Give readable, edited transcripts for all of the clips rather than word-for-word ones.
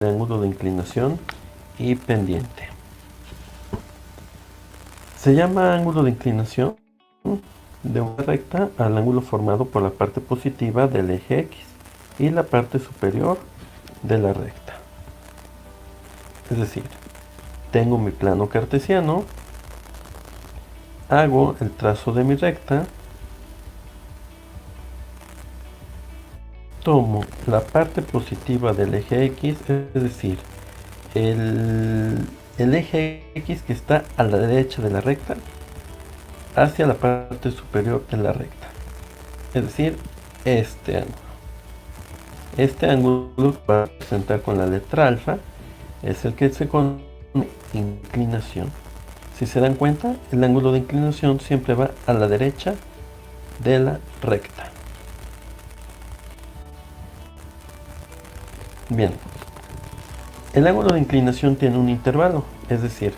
ángulo de inclinación y pendiente. Se llama ángulo de inclinación de una recta al ángulo formado por la parte positiva del eje X y la parte superior de la recta. Es decir, tengo mi plano cartesiano, hago el trazo de mi recta, tomo la parte positiva del eje X, es decir, el eje X que está a la derecha de la recta hacia la parte superior de la recta, es decir, este ángulo. Este ángulo va a representar con la letra alfa, es el que se conoce inclinación. Si se dan cuenta, el ángulo de inclinación siempre va a la derecha de la recta. Bien, el ángulo de inclinación tiene un intervalo, es decir,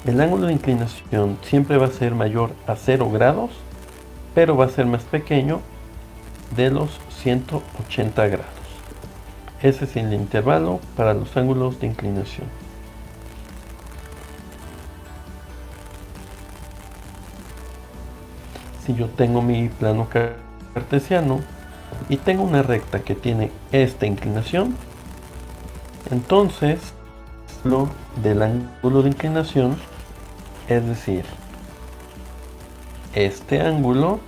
el ángulo de inclinación siempre va a ser mayor a 0 grados, pero va a ser más pequeño de los 180 grados. Ese es el intervalo para los ángulos de inclinación. Si yo tengo mi plano cartesiano y tengo una recta que tiene esta inclinación, entonces lo del ángulo de inclinación, es decir, este ángulo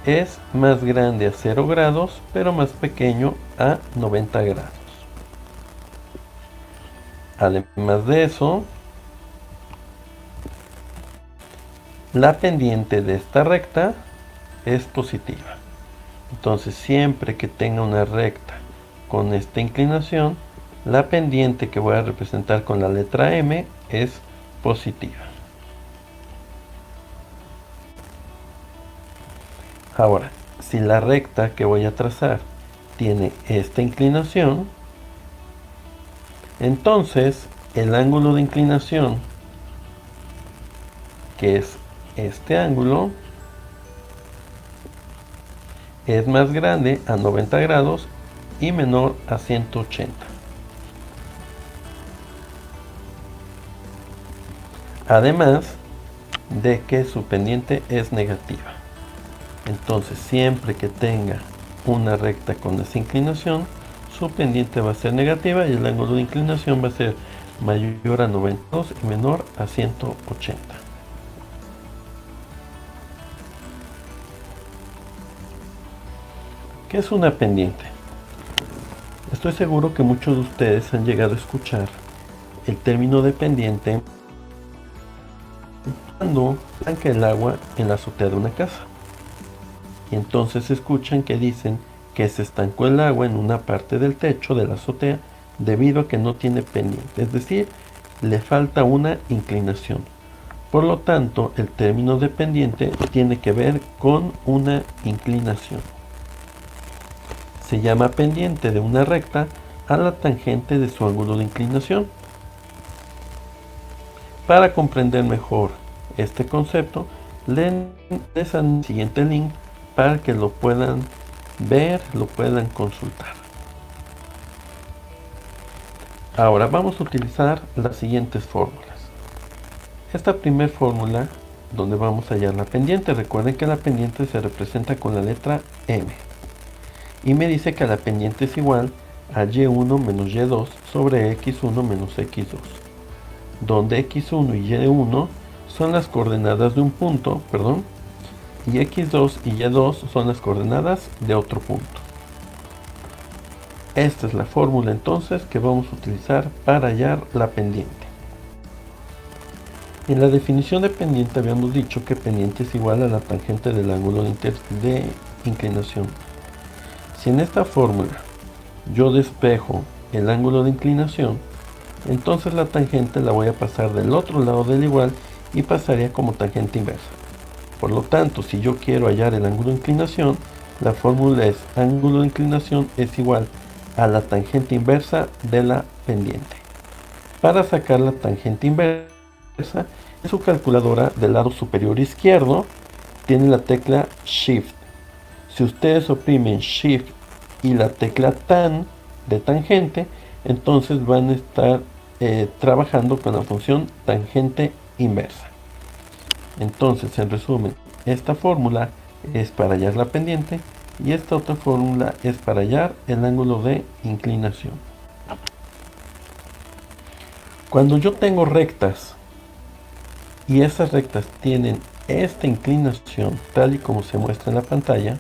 es más grande a 0 grados, pero más pequeño a 90 grados. Además de eso, la pendiente de esta recta es positiva. Entonces, siempre que tenga una recta con esta inclinación, la pendiente que voy a representar con la letra M es positiva. Ahora, si la recta que voy a trazar tiene esta inclinación, entonces el ángulo de inclinación, que es este ángulo, es más grande a 90 grados y menor a 180. Además de que su pendiente es negativa. Entonces, siempre que tenga una recta con esa inclinación, su pendiente va a ser negativa y el ángulo de inclinación va a ser mayor a 90 grados y menor a 180. ¿Qué es una pendiente? Estoy seguro que muchos de ustedes han llegado a escuchar el término de pendiente cuando estanca el agua en la azotea de una casa. Y entonces escuchan que dicen que se estancó el agua en una parte del techo de la azotea debido a que no tiene pendiente, es decir, le falta una inclinación. Por lo tanto, el término de pendiente tiene que ver con una inclinación. Se llama pendiente de una recta a la tangente de su ángulo de inclinación. Para comprender mejor este concepto, les al siguiente link para que lo puedan ver, lo puedan consultar. Ahora vamos a utilizar las siguientes fórmulas. Esta primera fórmula, donde vamos a hallar la pendiente, recuerden que la pendiente se representa con la letra M. Y me dice que la pendiente es igual a y1 menos y2 sobre x1 menos x2, donde x1 y y1 son las coordenadas de un punto, y x2 y y2 son las coordenadas de otro punto. Esta es la fórmula entonces que vamos a utilizar para hallar la pendiente. En la definición de pendiente habíamos dicho que pendiente es igual a la tangente del ángulo de inclinación. Si en esta fórmula yo despejo el ángulo de inclinación, entonces la tangente la voy a pasar del otro lado del igual y pasaría como tangente inversa. Por lo tanto, si yo quiero hallar el ángulo de inclinación, la fórmula es ángulo de inclinación es igual a la tangente inversa de la pendiente. Para sacar la tangente inversa, en su calculadora del lado superior izquierdo tiene la tecla Shift. Si ustedes oprimen Shift y la tecla Tan de tangente, entonces van a estar trabajando con la función tangente inversa. Entonces, en resumen, esta fórmula es para hallar la pendiente y esta otra fórmula es para hallar el ángulo de inclinación. Cuando yo tengo rectas y esas rectas tienen esta inclinación tal y como se muestra en la pantalla,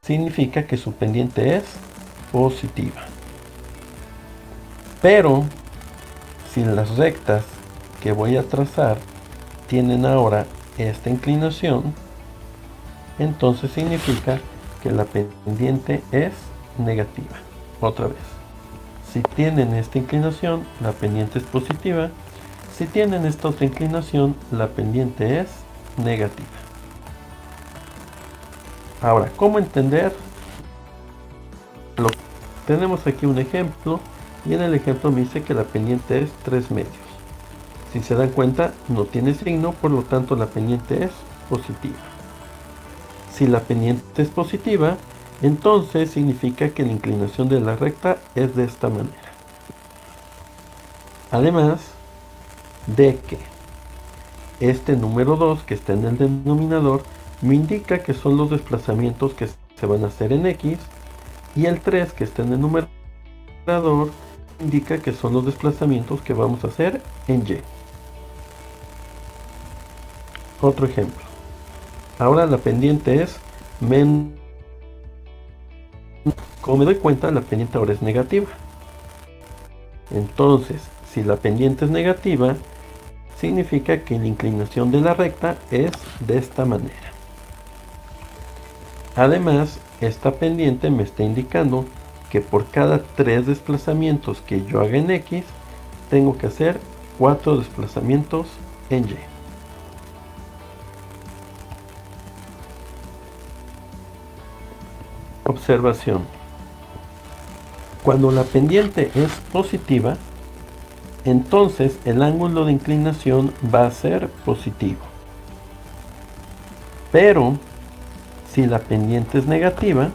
significa que su pendiente es positiva. Pero si las rectas que voy a trazar tienen ahora esta inclinación, entonces significa que la pendiente es negativa. Otra vez, si tienen esta inclinación, la pendiente es positiva. Si tienen esta otra inclinación, la pendiente es negativa. Ahora, ¿cómo entender? Tenemos aquí un ejemplo y en el ejemplo me dice que la pendiente es 3 medios. Si se dan cuenta, no tiene signo, por lo tanto la pendiente es positiva. Si la pendiente es positiva, entonces significa que la inclinación de la recta es de esta manera. Además de que este número 2 que está en el denominador me indica que son los desplazamientos que se van a hacer en X, y el 3 que está en el numerador indica que son los desplazamientos que vamos a hacer en Y. Otro ejemplo. Ahora la pendiente es menos. Como me doy cuenta, la pendiente ahora es negativa. Entonces, si la pendiente es negativa, significa que la inclinación de la recta es de esta manera. Además, esta pendiente me está indicando que por cada 3 desplazamientos que yo haga en X, tengo que hacer 4 desplazamientos en Y. Observación. Cuando la pendiente es positiva, entonces el ángulo de inclinación va a ser positivo. Pero si la pendiente es negativa,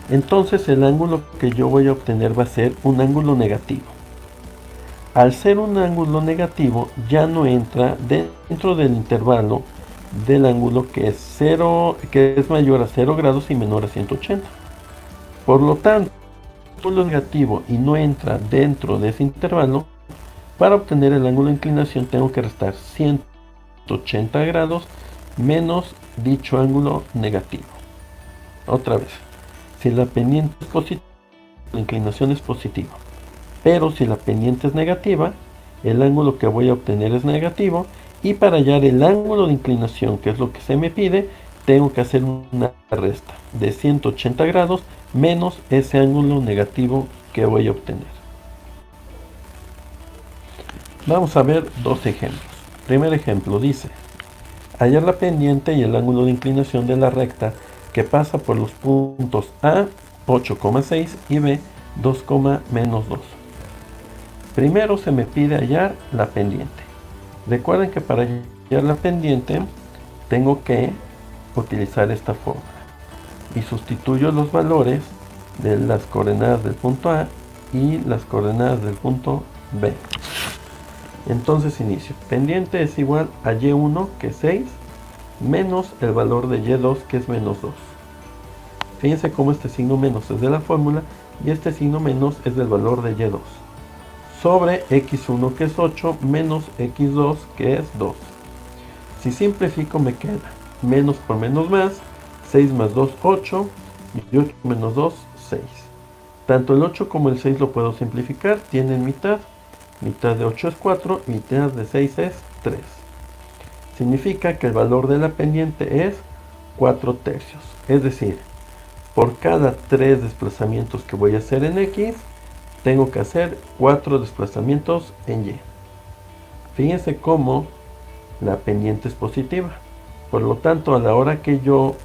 entonces el ángulo que yo voy a obtener va a ser un ángulo negativo. Al ser un ángulo negativo, ya no entra dentro del intervalo del ángulo que es mayor a 0 grados y menor a 180. Por lo tanto, el ángulo negativo y no entra dentro de ese intervalo, para obtener el ángulo de inclinación tengo que restar 180 grados menos dicho ángulo negativo. Otra vez, si la pendiente es positiva, la inclinación es positiva. Pero si la pendiente es negativa, el ángulo que voy a obtener es negativo, y para hallar el ángulo de inclinación, que es lo que se me pide, tengo que hacer una resta de 180 grados menos ese ángulo negativo que voy a obtener. Vamos a ver dos ejemplos. Primer ejemplo dice: hallar la pendiente y el ángulo de inclinación de la recta que pasa por los puntos A, 8,6 y B, 2, menos 2. Primero se me pide hallar la pendiente. Recuerden que para hallar la pendiente tengo que utilizar esta fórmula y sustituyo los valores de las coordenadas del punto A y las coordenadas del punto B. Entonces inicio. Pendiente es igual a Y1, que es 6, menos el valor de Y2, que es menos 2. Fíjense cómo este signo menos es de la fórmula y este signo menos es del valor de Y2. Sobre X1, que es 8, menos X2, que es 2. Si simplifico me queda menos por menos más, 6 más 2, 8, y 8 menos 2, 6. Tanto el 8 como el 6 lo puedo simplificar, tienen mitad. Mitad de 8 es 4, mitad de 6 es 3. Significa que el valor de la pendiente es 4 tercios. Es decir, por cada 3 desplazamientos que voy a hacer en X, tengo que hacer 4 desplazamientos en Y. Fíjense cómo la pendiente es positiva. Por lo tanto, a la hora que yo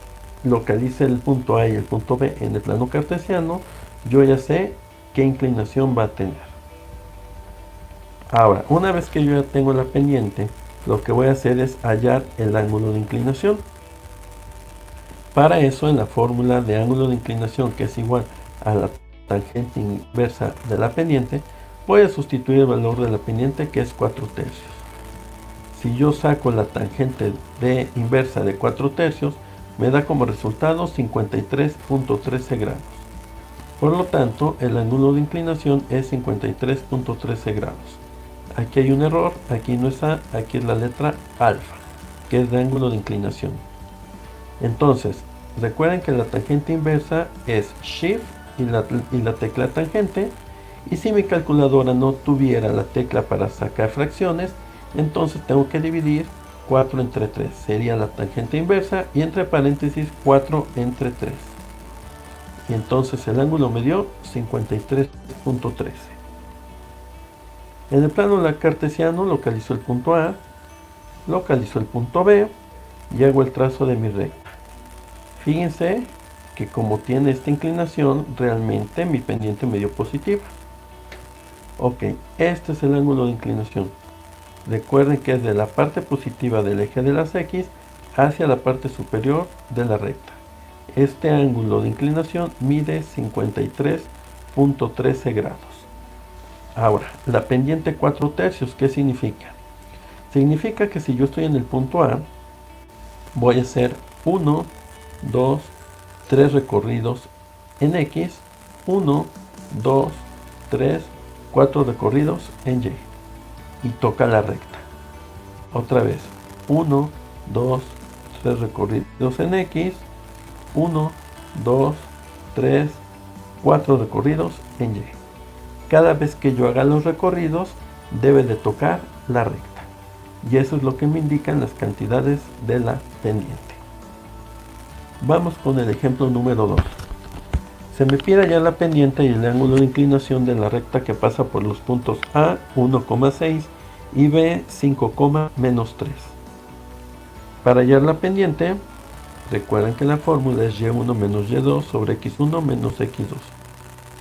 localice el punto A y el punto B en el plano cartesiano, yo ya sé qué inclinación va a tener. Ahora, una vez que yo ya tengo la pendiente, lo que voy a hacer es hallar el ángulo de inclinación. Para eso, en la fórmula de ángulo de inclinación, que es igual a la tangente inversa de la pendiente, voy a sustituir el valor de la pendiente, que es 4/3. Si yo saco la tangente de inversa de 4/3, me da como resultado 53.13 grados. Por lo tanto, el ángulo de inclinación es 53.13 grados. Aquí hay un error, aquí no está, aquí es la letra alfa, que es de ángulo de inclinación. Entonces, recuerden que la tangente inversa es Shift y la tecla tangente, y si mi calculadora no tuviera la tecla para sacar fracciones, entonces tengo que dividir 4 entre 3, sería la tangente inversa, y entre paréntesis 4 entre 3. Y entonces el ángulo me dio 53.13. En el plano cartesiano localizo el punto A, localizo el punto B y hago el trazo de mi recta. Fíjense que como tiene esta inclinación, realmente mi pendiente me dio positiva. Ok, este es el ángulo de inclinación. Recuerden que es de la parte positiva del eje de las X hacia la parte superior de la recta. Este ángulo de inclinación mide 53.13 grados. Ahora, la pendiente 4/3, ¿qué significa? Significa que si yo estoy en el punto A, voy a hacer 1, 2, 3 recorridos en X, 1, 2, 3, 4 recorridos en Y, y toca la recta. Otra vez, 1, 2, 3 recorridos en X, 1, 2, 3, 4 recorridos en Y. Cada vez que yo haga los recorridos, debe de tocar la recta. Y eso es lo que me indican las cantidades de la pendiente. Vamos con el ejemplo número 2. Se me pide hallar la pendiente y el ángulo de inclinación de la recta que pasa por los puntos A, 1,6 y B, 5,-3. Para hallar la pendiente, recuerden que la fórmula es y1 menos y2 sobre x1 menos x2.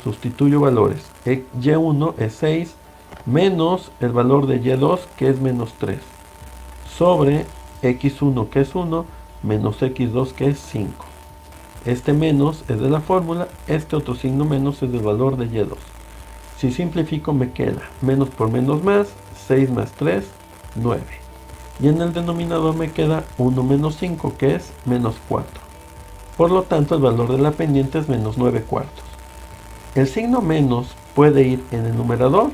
Sustituyo valores. y1 es 6 menos el valor de y2, que es menos 3, sobre x1, que es 1, menos x2, que es 5. Este menos es de la fórmula, este otro signo menos es del valor de y2. Si simplifico me queda menos por menos más, 6 más 3, 9. Y en el denominador me queda 1 menos 5, que es menos 4. Por lo tanto, el valor de la pendiente es menos 9/4. El signo menos puede ir en el numerador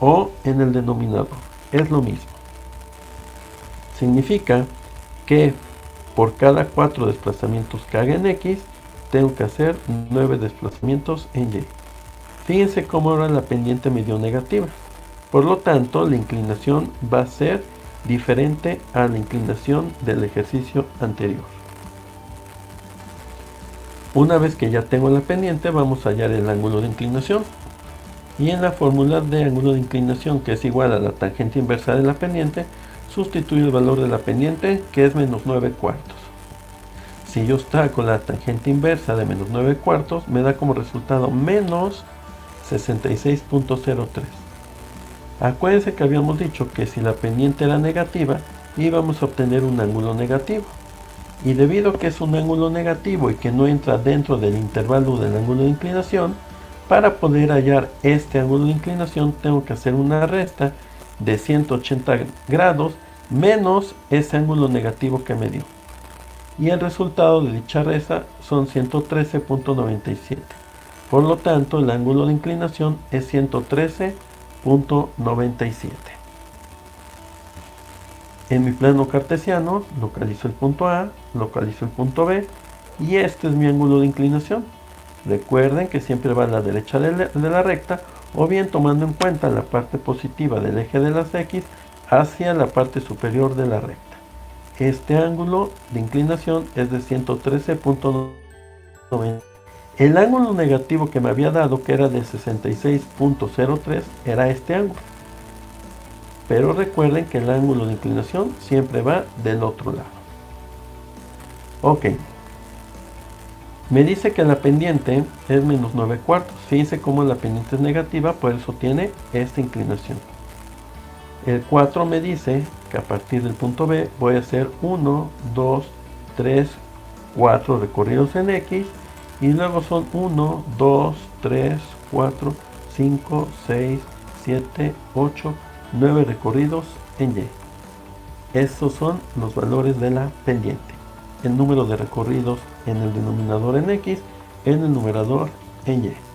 o en el denominador. Es lo mismo. Significa que por cada 4 desplazamientos que haga en X, tengo que hacer 9 desplazamientos en Y. Fíjense cómo ahora la pendiente me dio negativa. Por lo tanto, la inclinación va a ser diferente a la inclinación del ejercicio anterior. Una vez que ya tengo la pendiente, vamos a hallar el ángulo de inclinación. Y en la fórmula de ángulo de inclinación, que es igual a la tangente inversa de la pendiente, sustituyo el valor de la pendiente, que es menos 9/4. Si yo saco la tangente inversa de menos 9/4, me da como resultado menos 66.03. Acuérdense que habíamos dicho que si la pendiente era negativa, íbamos a obtener un ángulo negativo. Y debido a que es un ángulo negativo y que no entra dentro del intervalo del ángulo de inclinación, para poder hallar este ángulo de inclinación tengo que hacer una resta de 180 grados menos ese ángulo negativo que me dio. Y el resultado de dicha resta son 113.97. Por lo tanto, el ángulo de inclinación es 113.97. En mi plano cartesiano, localizo el punto A, localizo el punto B, y este es mi ángulo de inclinación. Recuerden que siempre va a la derecha de la recta, o bien tomando en cuenta la parte positiva del eje de las X hacia la parte superior de la recta. Este ángulo de inclinación es de 113.90. El ángulo negativo que me había dado, que era de 66.03, era este ángulo. Pero recuerden que el ángulo de inclinación siempre va del otro lado. Ok. Me dice que la pendiente es menos 9/4. Fíjense cómo la pendiente es negativa, por eso tiene esta inclinación. El 4 me dice que a partir del punto B voy a hacer 1, 2, 3, 4 recorridos en X. Y luego son 1, 2, 3, 4, 5, 6, 7, 8, 9 recorridos en Y. Estos son los valores de la pendiente. El número de recorridos en el denominador en X, en el numerador en Y.